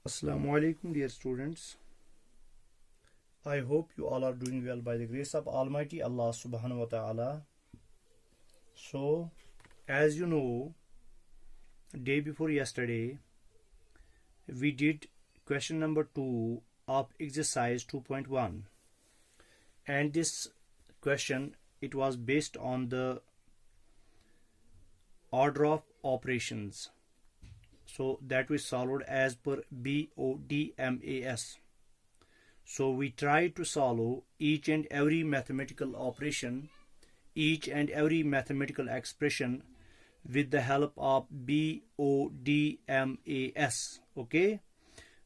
Assalamu alaikum, dear students. I hope you all are doing well by the grace of Almighty Allah subhanahu wa ta'ala. So, as you know, day before yesterday, we did question number 2 of exercise 2.1, and this question, it was based on the order of operations. So that we solved as per BODMAS. So we try to solve each and every mathematical operation, each and every mathematical expression with the help of BODMAS. Okay,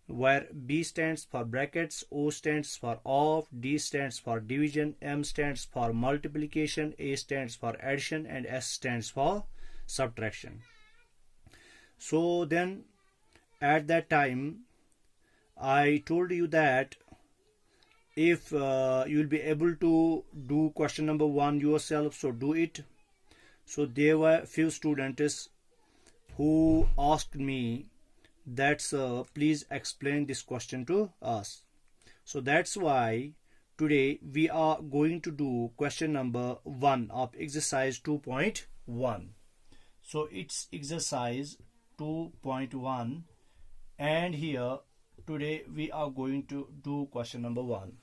where B stands for brackets, O stands for off, D stands for division, M stands for multiplication, A stands for addition, and S stands for subtraction. So then at that time I told you that if you will be able to do question number 1 yourself, so do it. So there were few students who asked me that please explain this question to us. So that's why today we are going to do question number 1 of exercise 2.1. So it's exercise 2.1, and here today we are going to do question number 1.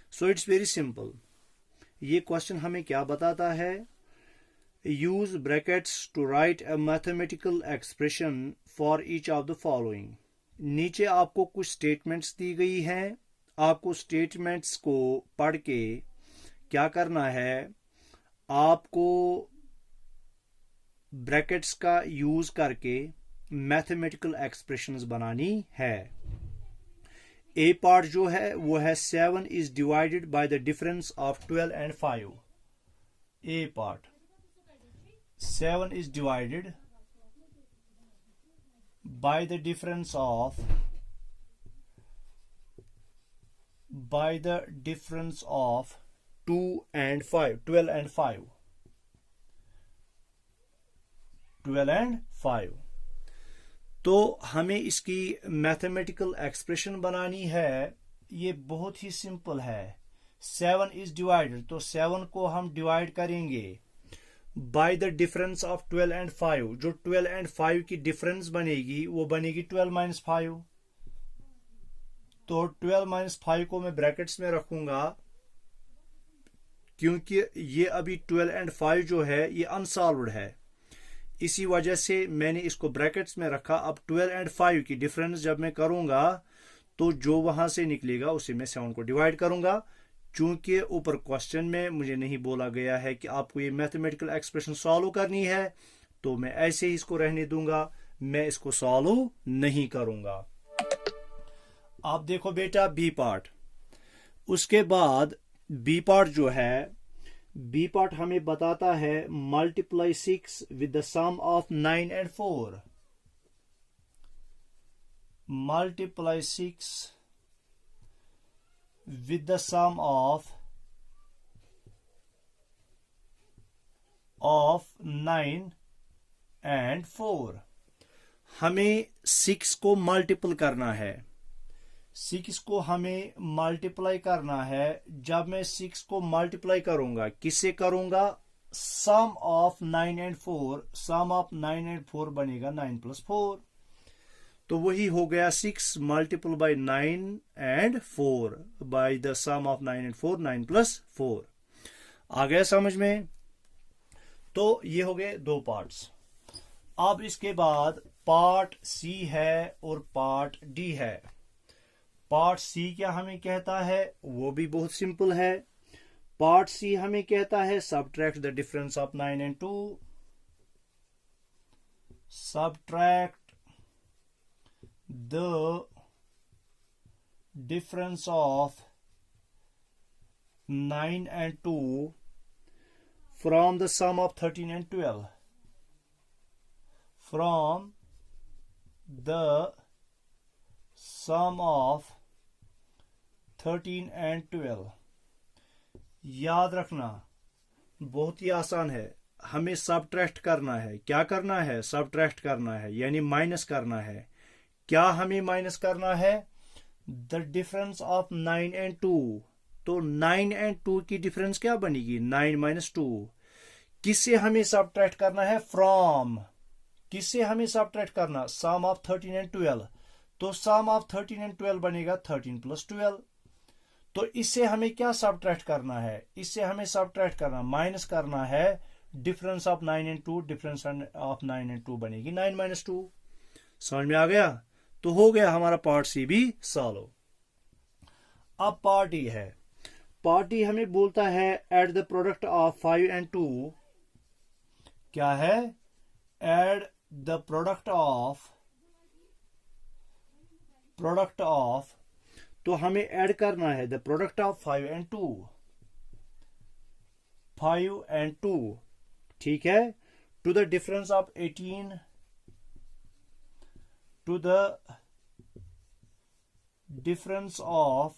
So it's very simple. ये question हमें क्या बताता है? Use brackets to write a mathematical expression for each of the following. नीचे आपको कुछ statements दी गई हैं. आपको स्टेटमेंट्स को पढ़ के क्या करना है? आपको ब्रैकेट्स का यूज करके मैथमेटिकल एक्सप्रेशंस बनानी है. ए पार्ट जो है वो है 7 is divided by the difference of 12 and 5. A part 7 is divided by the difference of 2 and 5, 12 and 5. 12 and 5. तो हमें इसकी मैथमेटिकल एक्सप्रेशन बनानी है. ये बहुत ही सिंपल है. 7 इज डिवाइडेड, तो 7 को हम डिवाइड करेंगे by the difference of 12 and 5. जो 12 एंड 5 की डिफरेंस बनेगी वो बनेगी 12 माइनस 5. तो 12 माइनस 5 को मैं ब्रैकेट्स में रखूंगा क्योंकि ये अभी 12 एंड 5 जो है ये अनसॉल्व्ड है. इसी वजह से मैंने इसको ब्रैकेट्स में रखा. अब 12 एंड 5 की डिफरेंस जब मैं करूंगा तो जो वहां से निकलेगा उसे मैं 7 को डिवाइड करूंगा. चूंकि ऊपर क्वेश्चन में मुझे नहीं बोला गया है कि आपको ये मैथमेटिकल एक्सप्रेशन सॉल्व करनी है, तो मैं ऐसे ही इसको रहने दूंगा. मैं इसको सॉल्व नहीं करूंगा. आप देखो बेटा बी पार्ट. उसके बाद बी पार्ट जो है, बी पार्ट हमें बताता है multiply 6 with the sum of 9 and 4. Multiply 6 with the sum of 9 and 4. हमें 6 को मल्टीपल करना है. 6 को हमें मल्टीप्लाई करना है. जब मैं 6 को मल्टीप्लाई करूंगा, किससे करूंगा? Sum of 9 and 4. Sum of 9 and 4 बनेगा 9 प्लस 4. तो वही हो गया 6 multiple by 9 and 4 by the sum of 9 and 4, 9 plus 4. आ गया समझ में? तो ये हो गए दो पार्ट्स. अब इसके बाद पार्ट सी है और पार्ट डी है. पार्ट सी क्या हमें कहता है? वो भी बहुत सिंपल है. पार्ट सी हमें कहता है subtract the difference of 9 and 2. Subtract the difference of 9 and 2 from the sum of 13 and 12. From the sum of 13 and 12. याद रखना बहुत ही आसान है. हमें सबट्रैक्ट करना है. क्या करना है? सबट्रैक्ट करना है, यानी माइनस करना है. क्या हमें माइनस करना है? The difference of 9 and 2। तो 9 एंड 2 की डिफरेंस क्या बनेगी? 9 माइनस 2। किससे हमें सबट्रैक्ट करना है? फ्रॉम। किससे हमें सबट्रैक्ट करना? सम ऑफ 13 एंड 12। तो सम ऑफ 13 एंड 12 बनेगा 13 प्लस 12। तो इससे हमें क्या सबट्रैक्ट करना है? इससे हमें सबट्रैक्ट करना, माइनस करना है difference of 9 and 2। Difference of 9 and 2 बनेगी 9 माइनस 2। समझ में आ गया? तो हो गया हमारा पार्ट सी भी सॉल्व। अब पार्ट ई है। पार्ट ई हमें बोलता है add the product of 5 and 2। क्या है? एड द प्रोडक्ट ऑफ तो हमें ऐड करना है the product of 5 and 2। 5 and 2, ठीक है, to the difference of 18, to the difference of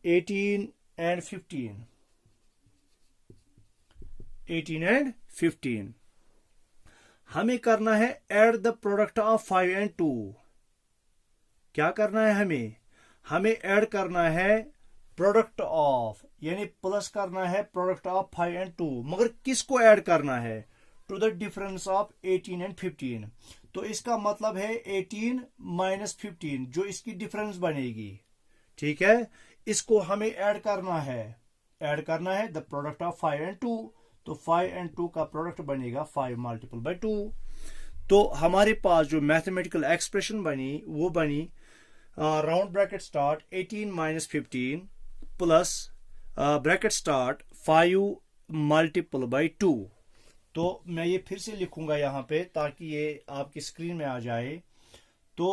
18 and 15। 18 and 15 हमें करना है add the product of 5 and 2। क्या करना है हमें ऐड करना है प्रोडक्ट ऑफ, यानी प्लस करना है प्रोडक्ट ऑफ 5 एंड 2। मगर किसको ऐड करना है? To the difference of 18 and 15। तो इसका मतलब है 18 माइनस 15 जो इसकी डिफरेंस बनेगी, ठीक है, इसको हमें ऐड करना है द प्रोडक्ट ऑफ 5 एंड 2। तो 5 एंड 2 का प्रोडक्ट बनेगा 5 मल्टीपल बाय 2। तो हमारे पास जो मैथमेटिकल एक्सप्रेशन बनी वो बनी round bracket start 18 minus 15 plus bracket start 5 multiple bye 2। तो मैं ये फिर से लिखूंगा यहां पे ताकि ये आपकी स्क्रीन में आ जाए। तो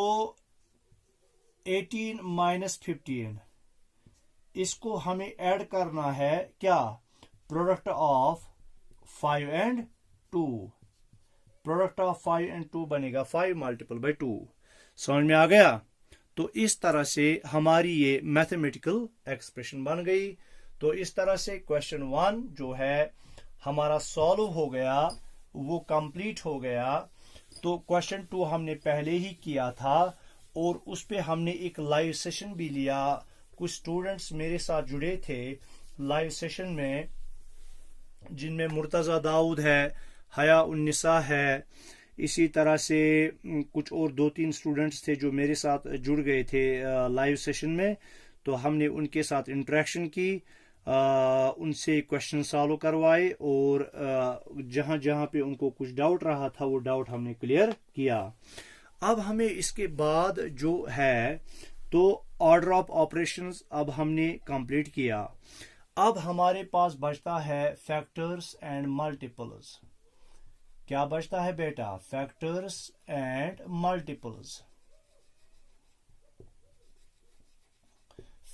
18 माइनस 15 इसको हमें ऐड करना है क्या? Product of 5 and 2। Product of 5 and 2 बनेगा 5 मल्टीपल बाय 2। समझ में आ गया? तो इस तरह से हमारी ये मैथमेटिकल एक्सप्रेशन बन गई। तो इस तरह से क्वेश्चन 1 जो है हमारा सॉल्व हो गया, वो कंप्लीट हो गया। तो क्वेश्चन 2 हमने पहले ही किया था और उस पे हमने एक लाइव सेशन भी लिया। कुछ स्टूडेंट्स मेरे साथ जुड़े थे लाइव सेशन में, जिनमें मुर्तजा दाऊद है, हया उन्निसा है, इसी तरह से कुछ और 2-3 स्टूडेंट्स थे जो मेरे साथ जुड़ गए थे लाइव सेशन में। तो हमने उनके साथ इंटरेक्शन की, उनसे क्वेश्चन सॉल्व करवाए और जहां जहां पे उनको कुछ डाउट रहा था वो डाउट हमने क्लियर किया। अब हमें इसके बाद जो है तो ऑर्डर ऑफ ऑपरेशंस अब हमने कंप्लीट किया। अब हमारे पास बचता है फैक्टर्स एंड मल्टीपल्स। क्या बचता है बेटा? Factors and multiples.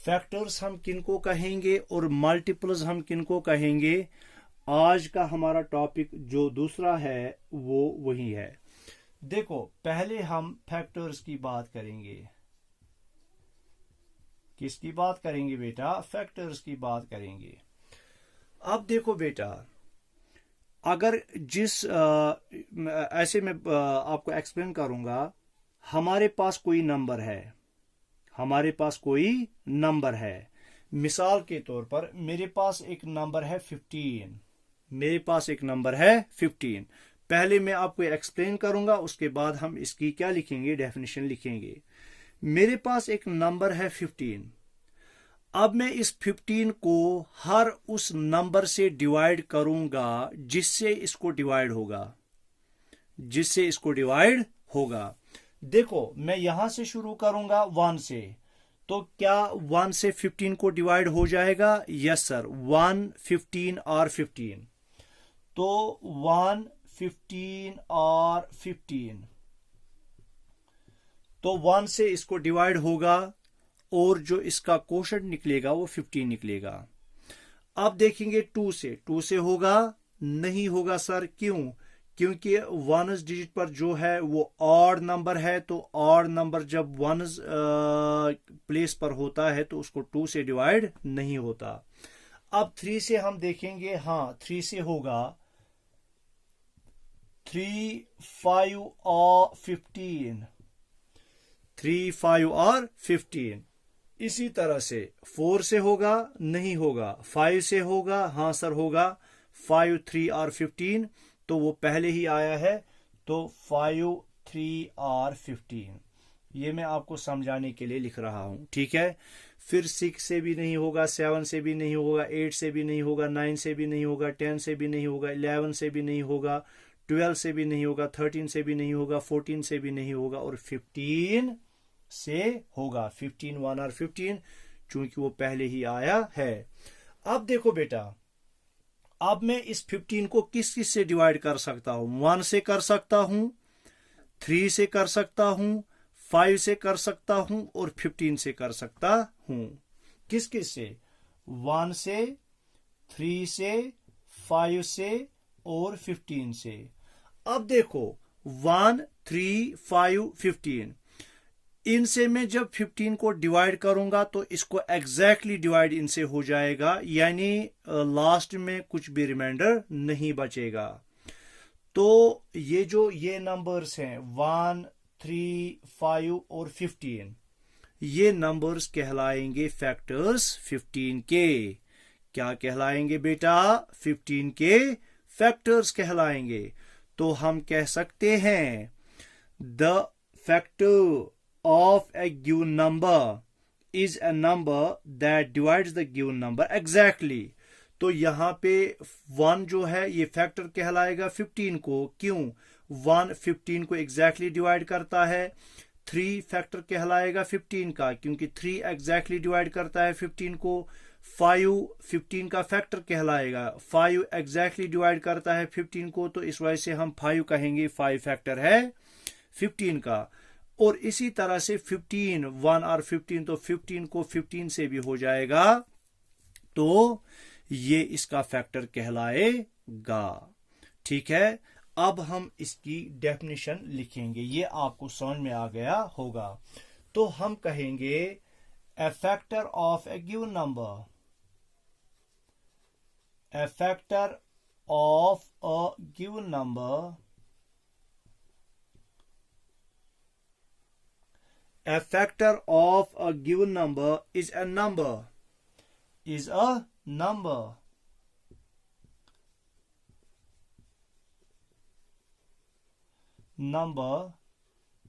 फैक्टर्स हम किनको कहेंगे और मल्टीपल्स हम किनको कहेंगे? आज का हमारा टॉपिक जो दूसरा है वो वही है। देखो पहले हम फैक्टर्स की बात करेंगे। किसकी बात करेंगे बेटा? फैक्टर्स की बात करेंगे। अब देखो बेटा, अगर जिस ऐसे मैं आपको एक्सप्लेन करूंगा, हमारे पास कोई नंबर है, मिसाल के तौर पर मेरे पास एक नंबर है 15। पहले मैं आपको एक्सप्लेन करूंगा, उसके बाद हम इसकी क्या लिखेंगे? डेफिनेशन लिखेंगे। मेरे पास एक नंबर है 15। अब मैं इस 15 को हर उस नंबर से डिवाइड करूंगा जिससे इसको डिवाइड होगा। देखो मैं यहां से शुरू करूंगा 1 से, तो क्या 1 से 15 को डिवाइड हो जाएगा? यस सर, 1 15 और 15। तो 1 15 और 15, तो 1 से इसको डिवाइड होगा और जो इसका कोशेंट निकलेगा वो 15 निकलेगा। अब देखेंगे 2 से होगा? नहीं होगा सर। क्यों? क्योंकि 1 डिजिट पर जो है वो ऑड नंबर है, तो ऑड नंबर जब 1 प्लेस पर होता है तो उसको 2 से डिवाइड नहीं होता। अब 3 से हम देखेंगे, हाँ 3 से होगा। 3 5 और 15, 3, 5 और 15। इसी तरह से 4 से होगा, नहीं होगा। 5 से होगा, हाँ सर होगा। 5, 3 और 15 तो वो पहले ही आया है, तो 5, 3 और 15 ये मैं आपको समझाने के लिए लिख रहा हूं, ठीक है। फिर 6 से भी नहीं होगा, 7 से भी नहीं होगा, 8 से भी नहीं होगा, 9 से भी नहीं होगा, 10 से भी नहीं होगा, 11 से भी नहीं होगा, 12 से भी नहीं होगा, 13 से भी नहीं होगा, 14 से भी नहीं होगा, और 15 से होगा। 15, 1 और 15 चूंकि वो पहले ही आया है। अब देखो बेटा, अब मैं इस 15 को किस किस से डिवाइड कर सकता हूं? 1 से कर सकता हूं, 3 से कर सकता हूं, 5 से कर सकता हूं, और 15 से कर सकता हूं। किस किस से? 1 से, 3 से, 5 से और 15 से। अब देखो 1, 3, 5, 15 इनसे मैं जब 15 को डिवाइड करूंगा तो इसको एग्जैक्टली डिवाइड इनसे हो जाएगा, यानी लास्ट में कुछ भी रिमाइंडर नहीं बचेगा। तो ये नंबर्स हैं 1, 3, 5 और 15, ये नंबर्स कहलाएंगे फैक्टर्स 15 के। क्या कहलाएंगे बेटा? 15 के फैक्टर्स कहलाएंगे। तो हम कह सकते हैं the factor of a given number is a number that divides the given number exactly। तो यहां पे 1 जो है ये फैक्टर कहलाएगा 15 को। क्यों? 1 15 को exactly डिवाइड करता है। 3 फैक्टर कहलाएगा 15 का, क्योंकि 3 exactly डिवाइड करता है 15 को। 5 15 का फैक्टर कहलाएगा, 5 exactly डिवाइड करता है 15 को, तो इस वजह से हम 5 कहेंगे, 5 फैक्टर है 15 का। और इसी तरह से 15, 1 और 15, तो 15 को 15 से भी हो जाएगा, तो ये इसका फैक्टर कहलाएगा। ठीक है, अब हम इसकी डेफिनेशन लिखेंगे, ये आपको समझ में आ गया होगा। तो हम कहेंगे a factor of a given number, a factor of a given number, a factor of a given number is a number, is a number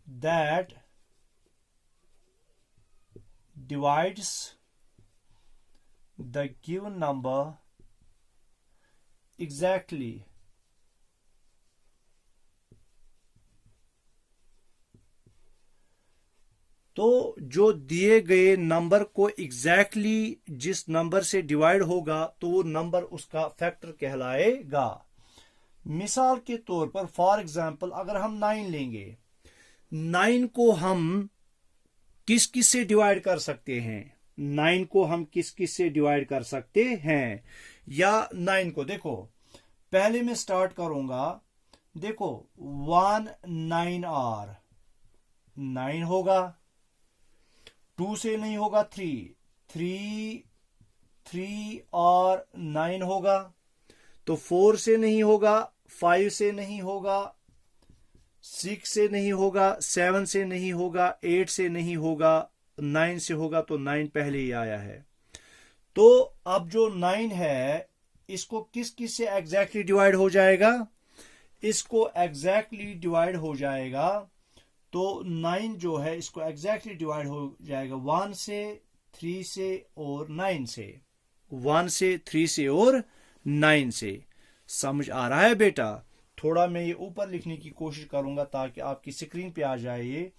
that divides the given number exactly तो जो दिए गए नंबर को exactly जिस number से divide होगा तो वो नंबर उसका फैक्टर कहलाएगा। मिसाल के तौर पर फॉर एग्जांपल अगर हम 9 लेंगे, 9 को हम किस किस से डिवाइड कर सकते हैं? 9 को हम किस किस से डिवाइड कर सकते हैं? या 9 को देखो, पहले मैं स्टार्ट करूंगा, देखो 1 9 R 9 होगा, 2 से नहीं होगा 3 और 9 होगा, तो 4 से नहीं होगा, 5 से नहीं होगा, 6 से नहीं होगा, 7 से नहीं होगा, 8 से नहीं होगा, 9 से होगा, तो 9 पहले ही आया है। तो अब जो 9 है इसको किस किस से एग्जैक्टली डिवाइड हो जाएगा? इसको एग्जैक्टली डिवाइड हो जाएगा, तो 9 जो है इसको एग्जैक्टली डिवाइड हो जाएगा 1 से, 3 से और 9 से। 1 से, 3 से और 9 से। समझ आ रहा है बेटा? थोड़ा मैं ये ऊपर लिखने की कोशिश करूंगा ताकि आपकी स्क्रीन पे आ जाए ये।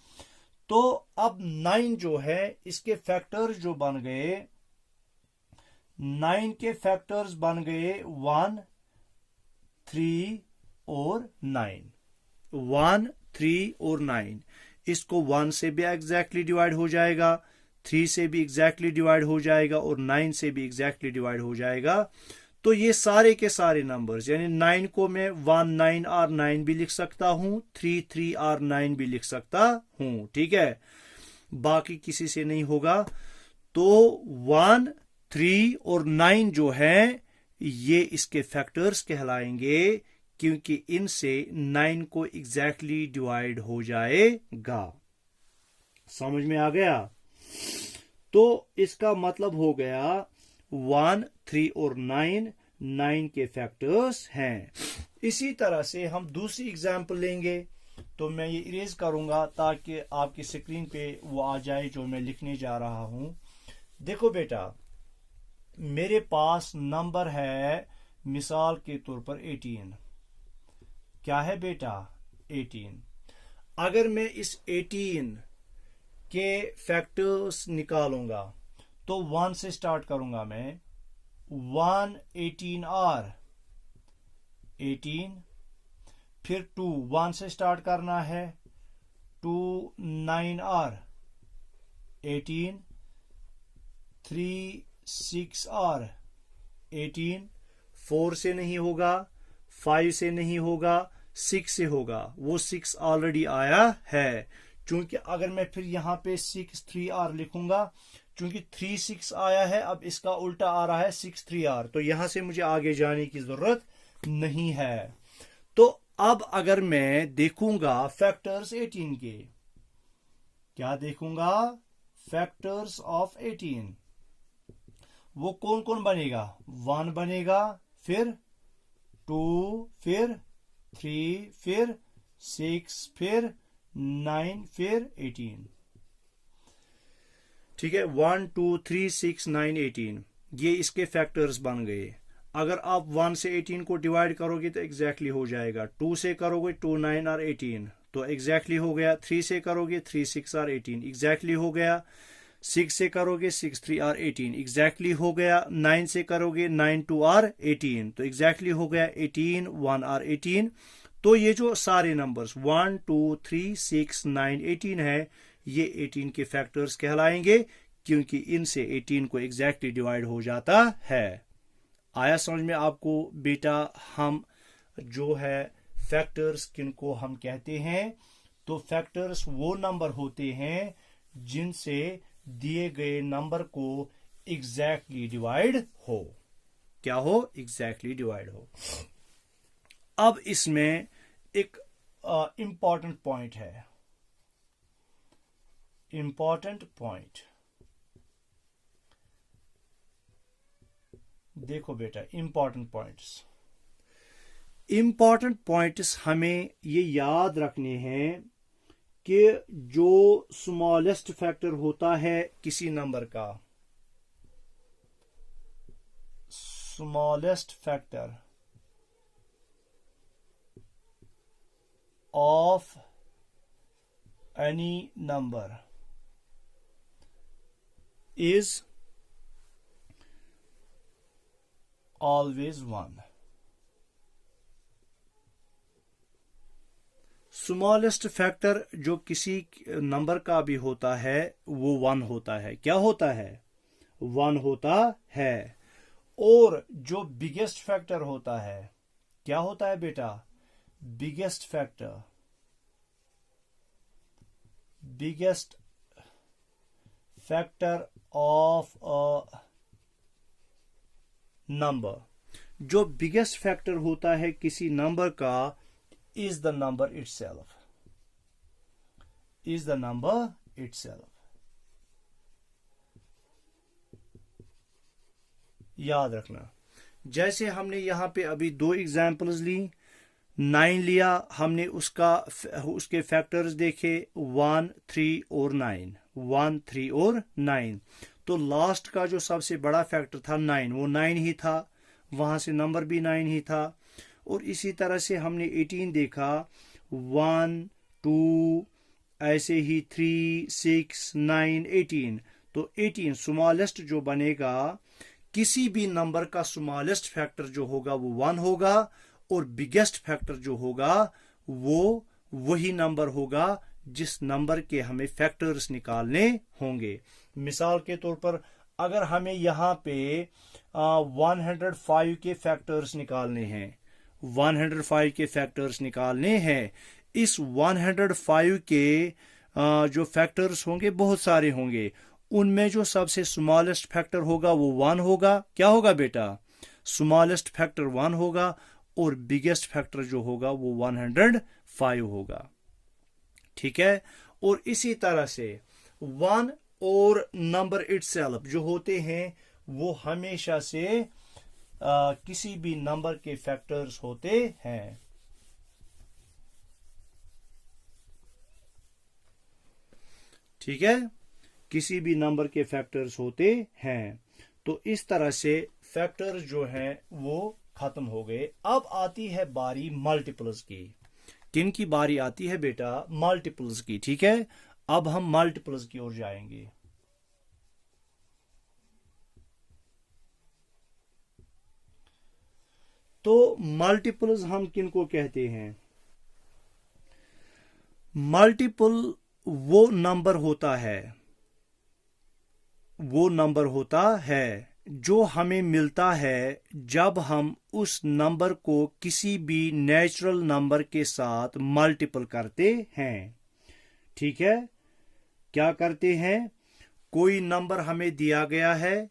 तो अब 9 जो है इसके फैक्टर्स जो बन गए, 9 के फैक्टर्स बन गए 1, 3 और 9। 1, 3 और 9। इसको 1 से भी एग्जैक्टली डिवाइड हो जाएगा, 3 से भी एग्जैक्टली डिवाइड हो जाएगा और 9 से भी एग्जैक्टली डिवाइड हो जाएगा। तो ये सारे के सारे नंबर्स, यानी 9 को मैं 1 9 और 9 भी लिख सकता हूं, 3 3 और 9 भी लिख सकता हूं। ठीक है, बाकी किसी से नहीं होगा। तो 1, 3 और 9 जो है ये इसके फैक्टर्स कहलाएंगे, क्योंकि इनसे 9 को एग्जैक्टली डिवाइड हो जाएगा। समझ में आ गया? तो इसका मतलब हो गया 1, 3 और 9 के फैक्टर्स हैं। इसी तरह से हम दूसरी एग्जांपल लेंगे। तो मैं ये इरेज करूंगा ताकि आपकी स्क्रीन पे वो आ जाए जो मैं लिखने जा रहा हूं। देखो बेटा, मेरे पास नंबर है मिसाल के तौर पर 18। क्या है बेटा? 18। अगर मैं इस 18 के फैक्टर्स निकालूंगा तो 1 से स्टार्ट करूंगा मैं। 1 18R 18, फिर 2 1 से स्टार्ट करना है। 2 9R 18, 3 6R 18, 4 से नहीं होगा, 5 से नहीं होगा, 6 से होगा। वो 6 ऑलरेडी आया है। चूंकि अगर मैं फिर यहां पे 6 3R लिखूंगा, चूंकि 3 6 आया है, अब इसका उल्टा आ रहा है 6 3R, तो यहां से मुझे आगे जाने की जरूरत नहीं है। तो अब अगर मैं देखूंगा फैक्टर्स 18 के, क्या देखूंगा? Factors of 18। वो कौन कौन बनेगा? 1 बनेगा, फिर 2, फिर 3, फिर 6, फिर 9, फिर 18। ठीक है, 1 2 3 6 9 18 ये इसके फैक्टर्स बन गए। अगर आप 1 से 18 को डिवाइड करोगे तो एग्जैक्टली हो जाएगा। 2 से करोगे 2 9 और 18 तो एग्जैक्टली हो गया। 3 से करोगे 3 6 और 18 एग्जैक्टली हो गया। 6 से करोगे 6 3 और 18 एग्जैक्टली हो गया। 9 से करोगे 9 2 और 18 तो एग्जैक्टली हो गया। 18 1 और 18। तो ये जो सारे नंबर्स 1 2 3 6 9 18 है, ये 18 के फैक्टर्स कहलाएंगे, क्योंकि इनसे 18 को एग्जैक्टली डिवाइड हो जाता है। आया समझ में आपको बेटा? हम जो है फैक्टर्स किनको हम कहते हैं? तो फैक्टर्स वो नंबर होते हैं जिनसे दिए गए नंबर को एग्जैक्टली डिवाइड हो। क्या हो? एग्जैक्टली डिवाइड हो। अब इसमें एक इंपॉर्टेंट पॉइंट है। इंपॉर्टेंट पॉइंट देखो बेटा, इंपॉर्टेंट पॉइंट्स हमें ये याद रखने हैं कि जो स्मॉलेस्ट फैक्टर होता है किसी नंबर का, smallest factor of any number is always 1। Smallest factor जो किसी नंबर का भी होता है वो 1 होता है। क्या होता है? 1 होता है। और जो बिगेस्ट फैक्टर होता है, क्या होता है बेटा? Biggest factor, biggest factor of a number, जो बिगेस्ट फैक्टर होता है किसी नंबर का, is the number itself, is the number itself. याद रखना। जैसे हमने यहां पे अभी 2 एग्जांपल्स ली। 9 लिया हमने, उसके फैक्टर्स देखे 1 3 और 9, 1 3 और 9। तो लास्ट का जो सबसे बड़ा फैक्टर था 9, वो 9 ही था, वहां से नंबर भी 9 ही था। और इसी तरह से हमने 18 देखा, 1 2 ऐसे ही 3 6 9 18। तो 18 स्मॉलेस्ट जो बनेगा, किसी भी नंबर का स्मॉलेस्ट फैक्टर जो होगा वो 1 होगा, और बिगेस्ट फैक्टर जो होगा वो वही नंबर होगा जिस नंबर के हमें फैक्टर्स निकालने होंगे। मिसाल के तौर पर अगर हमें यहाँ पे 105 के फैक्टर्स निकालने हैं, 105 के फैक्टर्स निकालने हैं, इस 105 के जो फैक्टर्स होंगे बहुत सारे होंगे, उनमें जो सबसे स्मॉलेस्ट फैक्टर होगा वो 1 होगा। क्या होगा बेटा? स्मॉलेस्ट फैक्टर 1 होगा, और बिगेस्ट फैक्टर जो होगा वो 105 होगा। ठीक है। और इसी तरह से वन और नंबर इटसेल्फ जो होते हैं वो हमेशा से किसी भी नंबर के फैक्टर्स होते हैं। ठीक है, किसी भी नंबर के फैक्टर्स होते हैं। तो इस तरह से फैक्टर्स जो हैं वो खत्म हो गए। अब आती है बारी मल्टीपल्स की। किन की बारी आती है बेटा? मल्टीपल्स की। ठीक है, अब हम मल्टीपल्स की ओर जाएंगे। तो मल्टीपल्स हम किन को कहते हैं? मल्टीपल वो नंबर होता है जो हमें मिलता है जब हम उस नंबर को किसी भी नेचुरल नंबर के साथ मल्टीपल करते हैं। ठीक है, क्या करते हैं? कोई नंबर हमें दिया गया है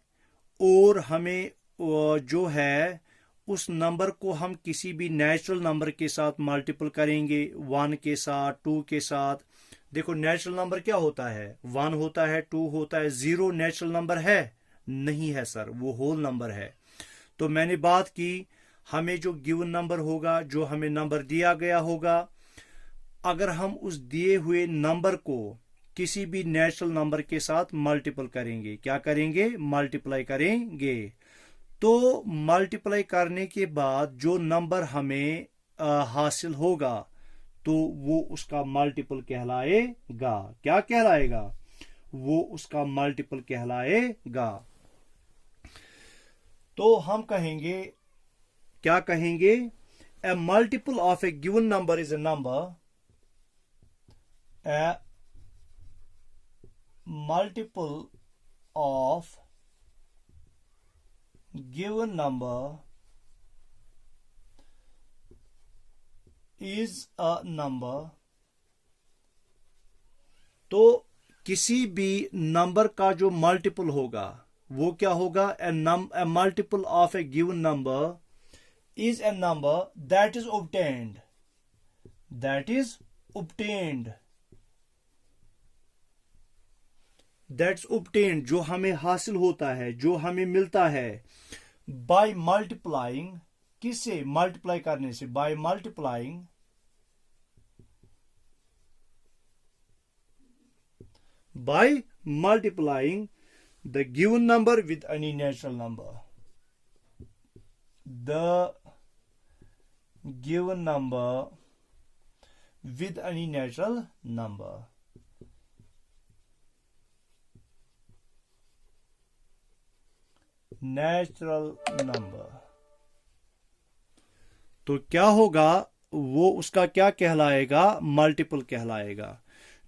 और हमें जो है उस नंबर को हम किसी भी नेचुरल नंबर के साथ मल्टीपल करेंगे, 1 के साथ, 2 के साथ। देखो नेचुरल नंबर क्या होता है? 1 होता है, 2 होता है। 0 नेचुरल नंबर है? नहीं है सर, वो होल नंबर है। तो मैंने बात की, हमें जो गिवन नंबर होगा, जो हमें नंबर दिया गया होगा, अगर हम उस दिए हुए नंबर को किसी भी नेचुरल नंबर के साथ मल्टीपल करेंगे, क्या करेंगे? मल्टीप्लाई करेंगे। तो मल्टीप्लाई करने के बाद जो नंबर हमें हासिल होगा तो वो उसका मल्टीपल कहलाएगा। क्या कहलाएगा? वो उसका मल्टीपल कहलाएगा। तो हम कहेंगे, क्या कहेंगे? A multiple of a given number is a number, a multiple of given number is a number। तो किसी भी नंबर का जो मल्टीपल होगा वो क्या होगा? A multiple of a given number is a number that is obtained that's obtained जो हमें हासिल होता है, जो हमें मिलता है बाय मल्टीप्लाइंग। किससे? मल्टीप्लाई करने से। By multiplying the given number with any natural number. The given number with any natural number. Natural number. तो क्या होगा? वो उसका क्या कहलाएगा? मल्टीपल कहलाएगा।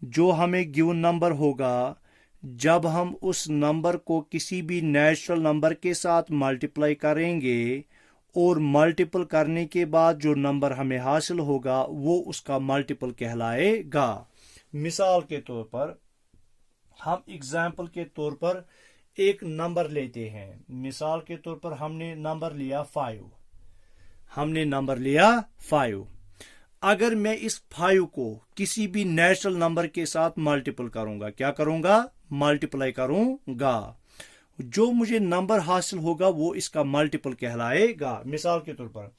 जो हमें गिवन नंबर होगा, जब हम उस नंबर को किसी भी नेचुरल नंबर के साथ मल्टीप्लाई करेंगे और मल्टीपल करने के बाद जो नंबर हमें हासिल होगा वो उसका मल्टीपल कहलाएगा। मिसाल के तौर पर, हम एग्जाम्पल के तौर पर एक नंबर लेते हैं। मिसाल के तौर पर हमने नंबर लिया 5। अगर मैं इस 5 को किसी भी नेचुरल नंबर के साथ मल्टीपल करूंगा, क्या करूंगा? मल्टीप्लाई करूंगा। जो मुझे नंबर हासिल होगा वो इसका मल्टीपल कहलाएगा। मिसाल के तौर पर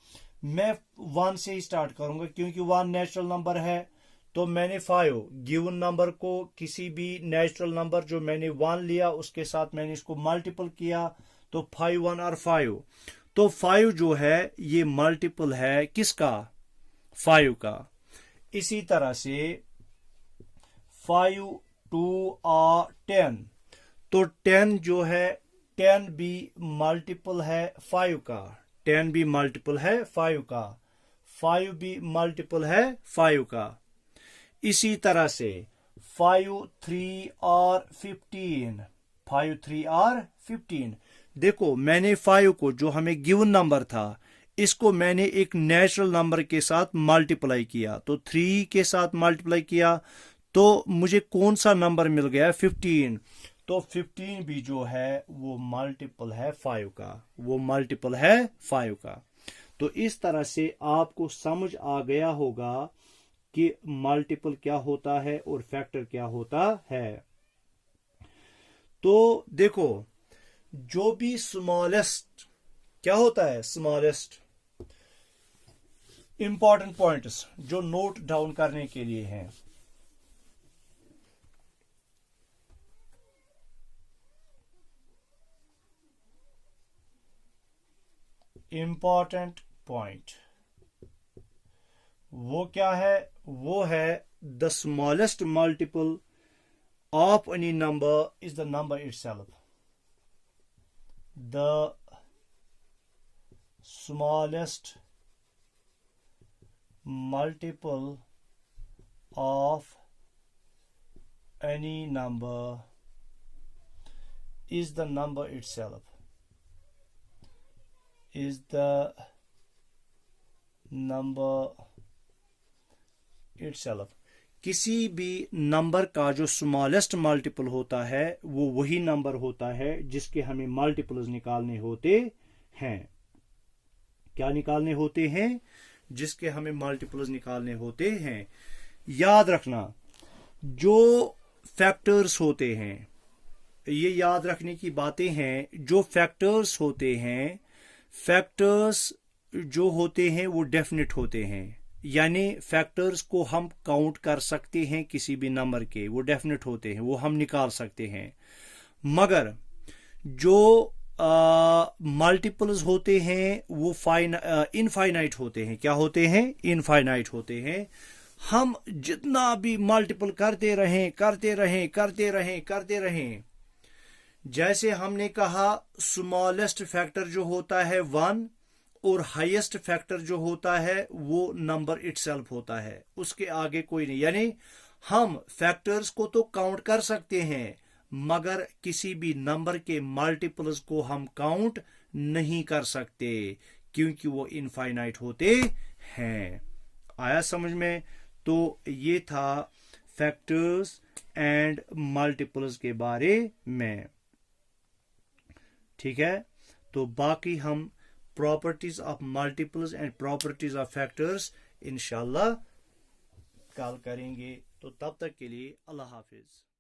मैं 1 से ही स्टार्ट करूंगा क्योंकि 1 नेचुरल नंबर है। तो मैंने 5 गिवन नंबर को किसी भी नेचुरल नंबर जो मैंने 1 लिया उसके साथ मैंने इसको मल्टीपल किया, तो 5 1 और 5। तो 5 जो है ये मल्टीपल है किसका? 5 का। इसी तरह से 5 2 और 10, तो 10 जो है 10 भी मल्टीपल है 5 का। 10 भी मल्टीपल है 5 का। 5 भी मल्टीपल है 5 का। इसी तरह से 5 3 और 15, 5 3 और 15। देखो मैंने 5 को, जो हमें गिवन नंबर था, इसको मैंने एक नेचुरल नंबर के साथ मल्टीप्लाई किया। तो 3 के साथ मल्टीप्लाई किया तो मुझे कौन सा नंबर मिल गया? 15। तो 15 भी जो है वो मल्टीपल है 5 का। वो मल्टीपल है 5 का। तो इस तरह से आपको समझ आ गया होगा कि मल्टीपल क्या होता है और फैक्टर क्या होता है। तो देखो, जो भी स्मॉलेस्ट, क्या होता है स्मॉलेस्ट, इंपॉर्टेंट पॉइंट्स जो नोट डाउन करने के लिए हैं। इंपॉर्टेंट पॉइंट वो क्या है? वो है the smallest multiple of any number is the number itself. The smallest multiple of any number is the number itself, is the number itself। किसी भी नंबर का जो स्मॉलेस्ट मल्टीपल होता है वो वही नंबर होता है जिसके हमें मल्टीपल्स निकालने होते हैं। क्या निकालने होते हैं? जिसके हमें मल्टीपल्स निकालने होते हैं। याद रखना, जो फैक्टर्स होते हैं, ये याद रखने की बातें हैं, जो फैक्टर्स होते हैं, फैक्टर्स जो होते हैं वो डेफिनेट होते हैं, यानी फैक्टर्स को हम काउंट कर सकते हैं किसी भी नंबर के, वो डेफिनेट होते हैं, वो हम निकाल सकते हैं। मगर जो मल्टीपल्स होते हैं वो इनफाइनाइट होते हैं। क्या होते हैं? इनफाइनाइट होते हैं। हम जितना भी मल्टीपल करते रहें करते रहें करते रहें करते रहें, जैसे हमने कहा स्मॉलेस्ट फैक्टर जो होता है 1 और हाईएस्ट फैक्टर जो होता है वो नंबर इटसेल्फ होता है, उसके आगे कोई नहीं। यानी हम फैक्टर्स को तो काउंट कर सकते हैं मगर किसी भी नंबर के मल्टीपल्स को हम काउंट नहीं कर सकते क्योंकि वो इनफाइनाइट होते हैं। आया समझ में? तो ये था फैक्टर्स एंड मल्टीपल्स के बारे में। ठीक है, तो बाकी हम properties of multiples and properties of factors इंशाल्लाह कल करेंगे। तो तब तक के लिए अल्लाह हाफिज।